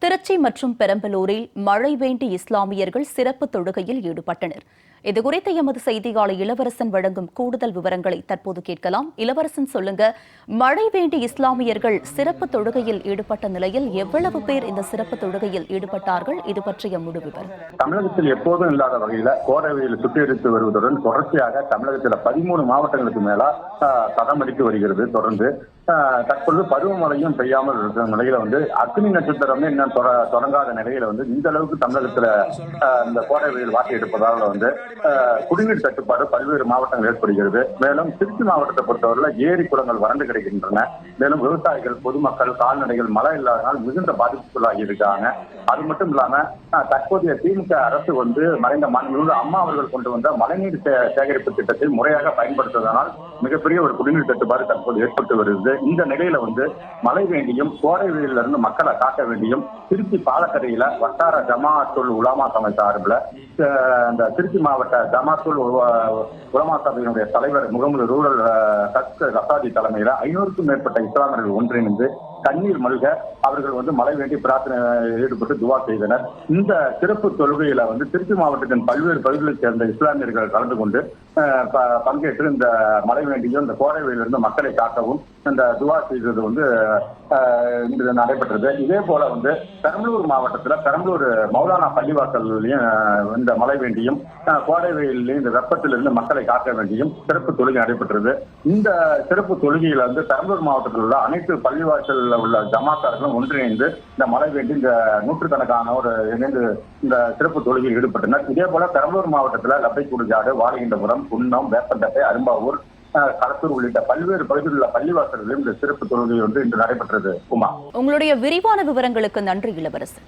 திருச்சி மற்றும் பெரம்பலூரில் மழை வேண்டி இஸ்லாமியர்கள் சிறப்பு தொழுகையில் ஈடுபட்டனர். இதுகுறித்து எமது செய்தியாளர் இளவரசன் வழங்கும் கூடுதல் விவரங்களை தற்போது கேட்கலாம். இளவரசன், சொல்லுங்க, மழை வேண்டி இஸ்லாமியர்கள் சிறப்பு தொழுகையில் ஈடுபட்ட நிலையில் எவ்வளவு பேர் இந்த சிறப்பு தொழுகையில் ஈடுபட்டார்கள்? இது பற்றிய முழு விவரம். தமிழகத்தில் எப்போதும் இல்லாத வகையில் கோடை வெயில் சுட்டெரித்து வருவதுடன் தொடர்ச்சியாக தமிழகத்தில் 13 மாவட்டங்களுக்கு மேல சதமடித்து வருகிறது. தொடர்ந்து தற்பொழுது பருவமழையும் பெய்யாமல் இருக்கிற நிலையில அக்னி நட்சத்திரம் இன்னும் தொடங்காத நிலையில இந்த அளவுக்கு தமிழகத்துல இந்த கோடை வெயில் வாட்டி எடுப்பதால் குடிநீர் தட்டுப்பாடு பல்வேறு மாவட்டங்கள் ஏற்படுகிறது. மேலும் திருச்சி மாவட்டத்தை பொறுத்தவரையில் ஏரி குளங்கள் வறண்டு கிடைக்கின்றன. மேலும் விவசாயிகள், பொதுமக்கள், கால்நடைகள் மழை இல்லாதனால் மிகுந்த பாதிப்புக்குள்ளாகி இருக்காங்க. அது மட்டும் இல்லாம தற்போதைய திமுக அரசு மறைந்த மாண்புமிகு அம்மா அவர்கள் கொண்டு வந்த மழைநீர் சேகரிப்பு திட்டத்தை முறையாக பயன்படுத்துவதனால் மிகப்பெரிய ஒரு குடிநீர் தட்டுப்பாடு தற்போது ஏற்பட்டு வருகிறது. இந்த நிலையில மழை வேண்டியும் கோடை வெயிலில் இருந்து மக்களை காக்க வேண்டியும் திருச்சி பாலக்கரையில வட்டார ஜமாஅத்துல் உலமா சபை சார்பில் இந்த திருச்சி மாவட்ட ஜமாஅத்துல் உலமா சபையினுடைய தலைவர் முகமது ரூரல் ரசாதி தலைமையில 500க்கும் மேற்பட்ட இஸ்லாமியர்கள் ஒன்றிணைந்து கண்ணீர் மல்க அவர்கள் மழை வேண்டி பிரார்த்தனையில் ஈடுபட்டு துவா செய்தனர். இந்த சிறப்பு தொழுகையில திருச்சி மாவட்டத்தின் பல்வேறு பகுதிகளைச் சேர்ந்த இஸ்லாமியர்கள் கலந்து கொண்டு பங்கேற்று இந்த மழை வேண்டியும் இந்த கோடை வெயிலிருந்து மக்களை காக்கவும் இந்த துவா செய்தது இன்று நடைபெற்றது. இதே போல பெரம்பலூர் மாவட்டத்தில் பெரம்பலூர் மௌலானா பள்ளிவாசல்லையும் இந்த மழை வேண்டியும் கோடை வெயிலையும் இந்த வெப்பத்திலிருந்து மக்களை காக்க வேண்டியும் சிறப்பு தொழுகை நடைபெற்றது. இந்த சிறப்பு தொழுகையில பெரம்பலூர் மாவட்டத்தில் உள்ள அனைத்து பள்ளிவாசல் உள்ள ஜமாத்தார்களும் ஒன்றிணைந்து இந்த மழை வேண்டி இந்த நூற்றுக்கணக்கானோர் இணைந்து இந்த சிறப்பு தொழுகையில் ஈடுபட்டனர். இதே போல பெரம்பலூர் மாவட்டத்தில் லப்பைக்குடிஜாடு, வாலிகிண்டபுரம், குன்னம், வேப்பந்தட்டை, அரும்பாவூர், கடத்தூர் உள்ளிட்ட பல்வேறு பகுதியில் உள்ள பள்ளிவாசல்களிலும் இந்த சிறப்பு தொழுகை இன்று நடைபெற்றது. உமா, உங்களுடைய விரிவான விவரங்களுக்கு நன்றி இளவரசன்.